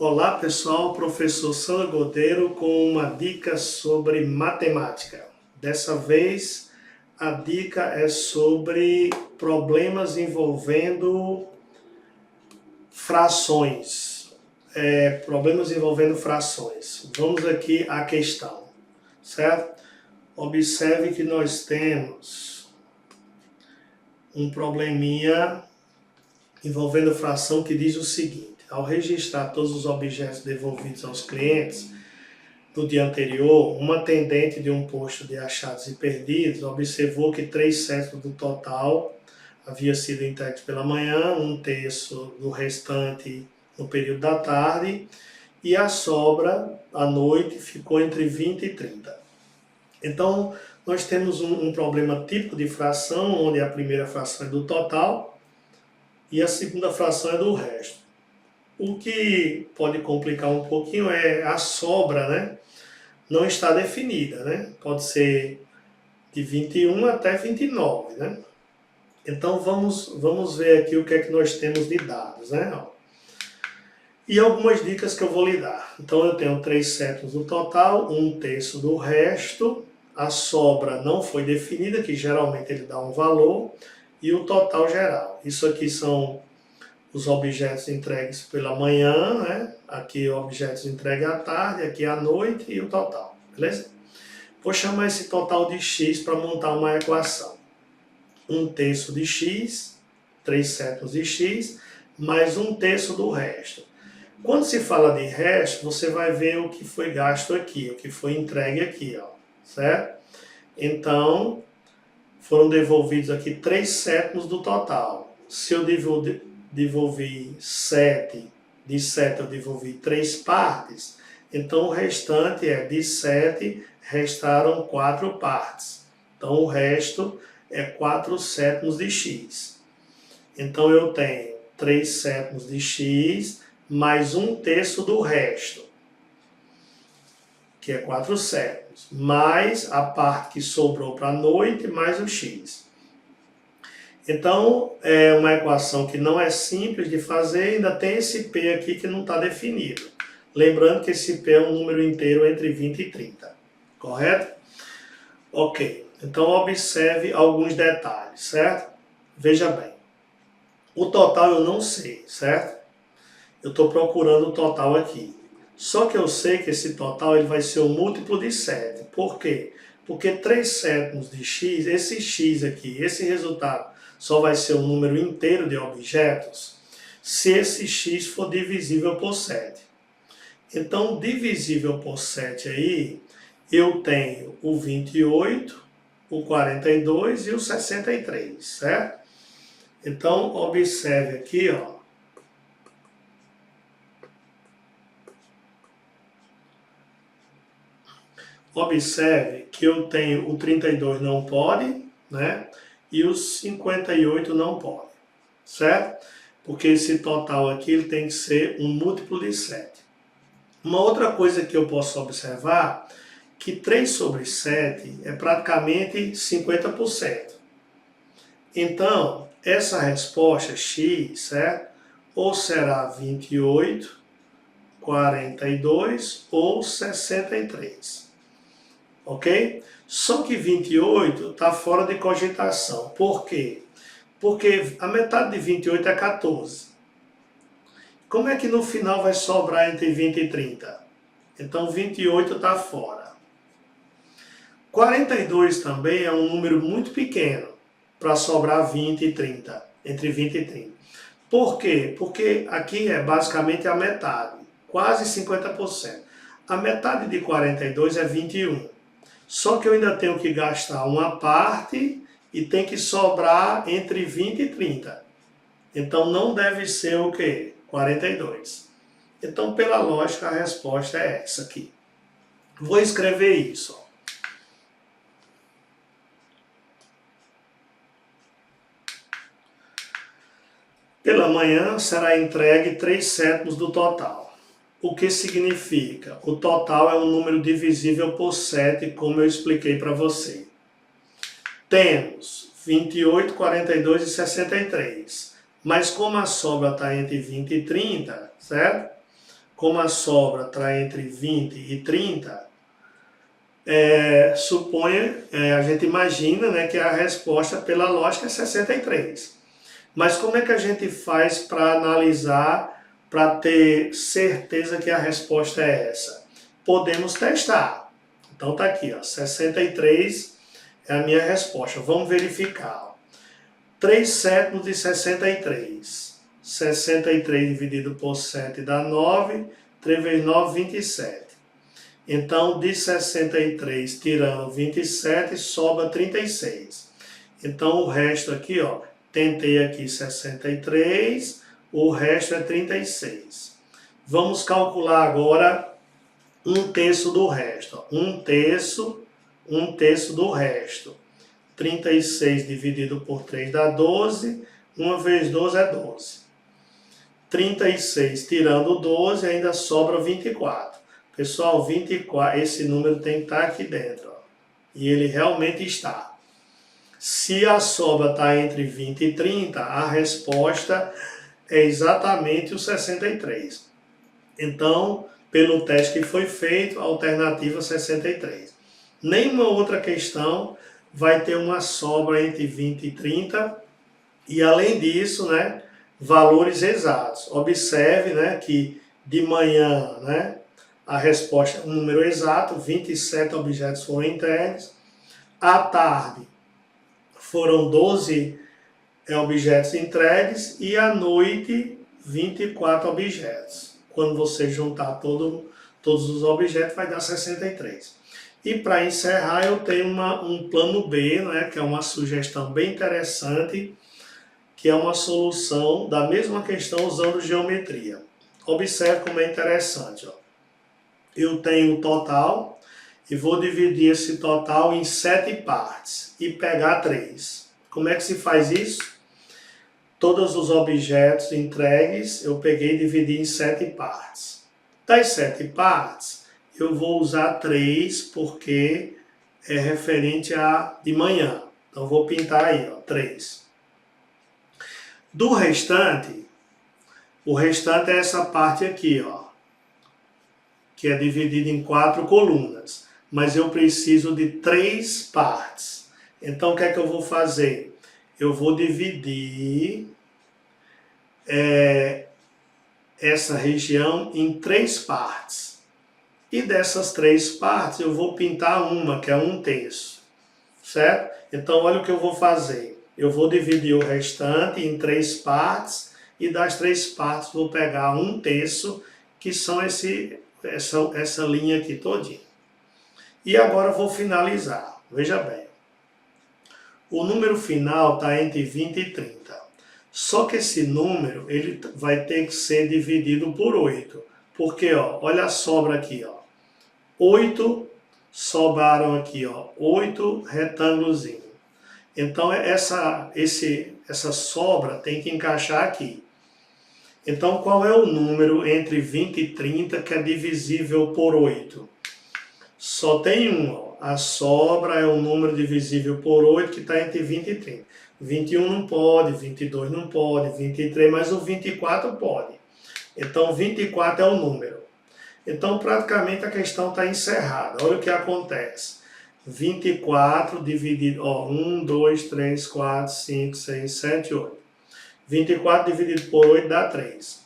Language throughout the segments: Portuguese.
Olá pessoal, professor Sandro Godeiro com uma dica sobre matemática. Dessa vez a dica é sobre problemas envolvendo frações. Problemas envolvendo frações. Vamos aqui à questão, certo? Observe que nós temos um probleminha envolvendo fração que diz o seguinte: ao registrar todos os objetos devolvidos aos clientes no dia anterior, uma atendente de um posto de achados e perdidos observou que 3/7 do total havia sido entregue pela manhã, 1/3 do restante no período da tarde e a sobra à noite ficou entre 20 e 30. Então, nós temos um problema típico de fração, onde a primeira fração é do total e a segunda fração é do resto. O que pode complicar um pouquinho é a sobra, né? Não está definida, né? Pode ser de 21 até 29, né? Então vamos ver aqui o que é que nós temos de dados, né? E algumas dicas que eu vou lhe dar. Então eu tenho 3/7 do total, 1/3 do resto, a sobra não foi definida, que geralmente ele dá um valor, e o total geral. Isso aqui são os objetos entregues pela manhã, né? Aqui objetos entregues à tarde, aqui à noite e o total, beleza? Vou chamar esse total de x para montar uma equação. 1/3 de x, 3/7 de x, mais 1/3 do resto. Quando se fala de resto, você vai ver o que foi gasto aqui, o que foi entregue aqui, ó, certo? Então, foram devolvidos aqui 3/7 do total. Se eu devolvi 7, de 7 eu devolvi 3 partes, então o restante é de 7, restaram 4 partes. Então o resto é 4/7 de x. Então eu tenho 3/7 de x mais 1/3 do resto, que é 4/7, mais a parte que sobrou para a noite, mais o x. Então, é uma equação que não é simples de fazer, ainda tem esse P aqui que não está definido. Lembrando que esse P é um número inteiro entre 20 e 30, correto? Ok, então observe alguns detalhes, certo? Veja bem, o total eu não sei, certo? Eu estou procurando o total aqui. Só que eu sei que esse total ele vai ser um múltiplo de 7. Por quê? Porque 3/7 de x, esse x aqui, esse resultado, só vai ser um número inteiro de objetos se esse x for divisível por 7. Então, divisível por 7 aí, eu tenho o 28, o 42 e o 63, certo? Então, observe aqui, ó. Observe que eu tenho o 32 não pode, né? E os 58 não pode, certo? Porque esse total aqui ele tem que ser um múltiplo de 7. Uma outra coisa que eu posso observar, que 3/7 é praticamente 50%. Então, essa resposta x, certo? Ou será 28, 42 ou 63. Ok? Só que 28 está fora de cogitação. Por quê? Porque a metade de 28 é 14. Como é que no final vai sobrar entre 20 e 30? Então 28 está fora. 42 também é um número muito pequeno para sobrar 20 e 30, entre 20 e 30. Por quê? Porque aqui é basicamente a metade, quase 50%. A metade de 42 é 21. Só que eu ainda tenho que gastar uma parte e tem que sobrar entre 20 e 30. Então não deve ser o quê? 42. Então, pela lógica, a resposta é essa aqui. Vou escrever isso. Pela manhã será entregue 3/7 do total. O que significa? O total é um número divisível por 7, como eu expliquei para você. Temos 28, 42 e 63. Mas como a sobra está entre 20 e 30, certo? como a sobra está entre 20 e 30, a gente imagina, né, que a resposta pela lógica é 63. Mas como é que a gente faz para analisar, para ter certeza que a resposta é essa? Podemos testar. Então tá aqui, ó, 63 é a minha resposta. Vamos verificar. Ó. 3 sétimos de 63. 63 dividido por 7 dá 9. 3 vezes 9, 27. Então, de 63 tirando 27, sobra 36. Então, o resto aqui, ó, tentei aqui 63, o resto é 36. Vamos calcular agora um terço do resto. Ó. Um terço do resto. 36 dividido por 3 dá 12. 1 vezes 12 é 12. 36 tirando 12 ainda sobra 24. Pessoal, 24, esse número tem que estar aqui dentro. Ó. E ele realmente está. Se a sobra está entre 20 e 30, a resposta é exatamente o 63. Então, pelo teste que foi feito, a alternativa 63. Nenhuma outra questão vai ter uma sobra entre 20 e 30. E além disso, né, valores exatos. Observe, né, que de manhã, né, a resposta é um número exato, 27 objetos foram entregues. À tarde, foram 12 objetos entregues e à noite, 24 objetos. Quando você juntar todos os objetos, vai dar 63. E para encerrar, eu tenho um plano B, né, que é uma sugestão bem interessante, que é uma solução da mesma questão usando geometria. Observe como é interessante. Ó. Eu tenho o total e vou dividir esse total em 7 partes e pegar 3. Como é que se faz isso? Todos os objetos entregues eu peguei e dividi em 7 partes. Das 7 partes, eu vou usar 3 porque é referente a de manhã. Então vou pintar aí, ó, 3. Do restante, o restante é essa parte aqui, ó, que é dividida em 4 colunas. Mas eu preciso de 3 partes. Então, o que é que eu vou fazer? Eu vou dividir essa região em 3 partes. E dessas 3 partes, eu vou pintar uma, que é 1/3. Certo? Então, olha o que eu vou fazer. Eu vou dividir o restante em 3 partes. E das 3 partes, vou pegar 1/3, que são essa linha aqui todinha. E agora eu vou finalizar. Veja bem. O número final está entre 20 e 30. Só que esse número ele vai ter que ser dividido por 8. Porque, ó, olha a sobra aqui. Ó. 8 sobraram aqui, ó, 8 retângulos. Então, essa sobra tem que encaixar aqui. Então, qual é o número entre 20 e 30 que é divisível por 8? Só tem um. Ó. A sobra é o número divisível por 8 que está entre 20 e 30. 21 não pode, 22 não pode, 23, mas o 24 pode. Então, 24 é o número. Então, praticamente a questão está encerrada. Olha o que acontece. 24 dividido, ó, 1, 2, 3, 4, 5, 6, 7, 8. 24 dividido por 8 dá 3.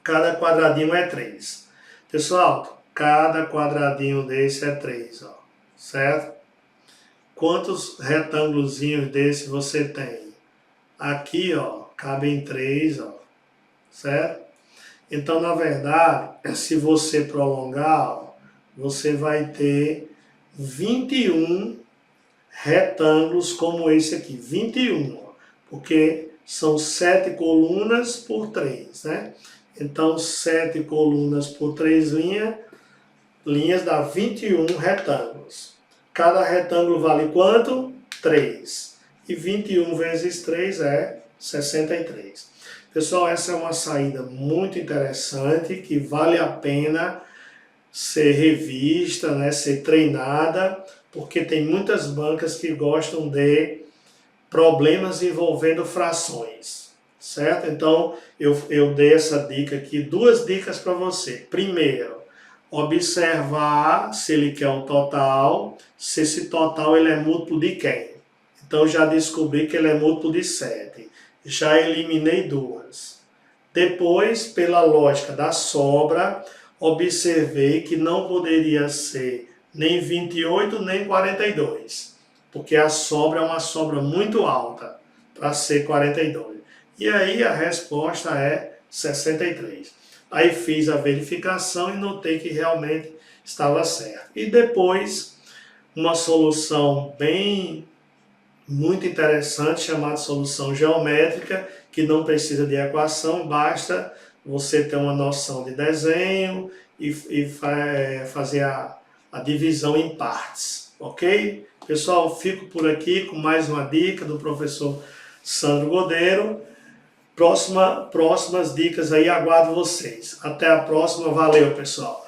Cada quadradinho é 3. Pessoal, cada quadradinho desse é 3, ó, certo? Quantos retângulos desse você tem? Aqui, ó, cabem 3, ó, certo? Então, na verdade, se você prolongar, ó, você vai ter 21 retângulos como esse aqui. 21, ó, porque são 7 colunas por 3, né? Então, 7 colunas por 3 linhas dá 21 retângulos. Cada retângulo vale quanto? 3. E 21 vezes 3 é 63. Pessoal, essa é uma saída muito interessante, que vale a pena ser revista, né, ser treinada, porque tem muitas bancas que gostam de problemas envolvendo frações, certo? Então, eu dei essa dica aqui, 2 dicas para você. Primeiro, observar se ele quer um total, se esse total ele é múltiplo de quem. Então, já descobri que ele é múltiplo de 7. Já eliminei 2. Depois, pela lógica da sobra, observei que não poderia ser nem 28 nem 42, porque a sobra é uma sobra muito alta para ser 42. E aí a resposta é 63. Aí fiz a verificação e notei que realmente estava certo. E depois, uma solução muito interessante, chamada solução geométrica, que não precisa de equação, basta você ter uma noção de desenho e fazer a divisão em partes, ok? Pessoal, fico por aqui com mais uma dica do professor Sandro Godeiro. Próximas dicas aí, aguardo vocês. Até a próxima, valeu pessoal!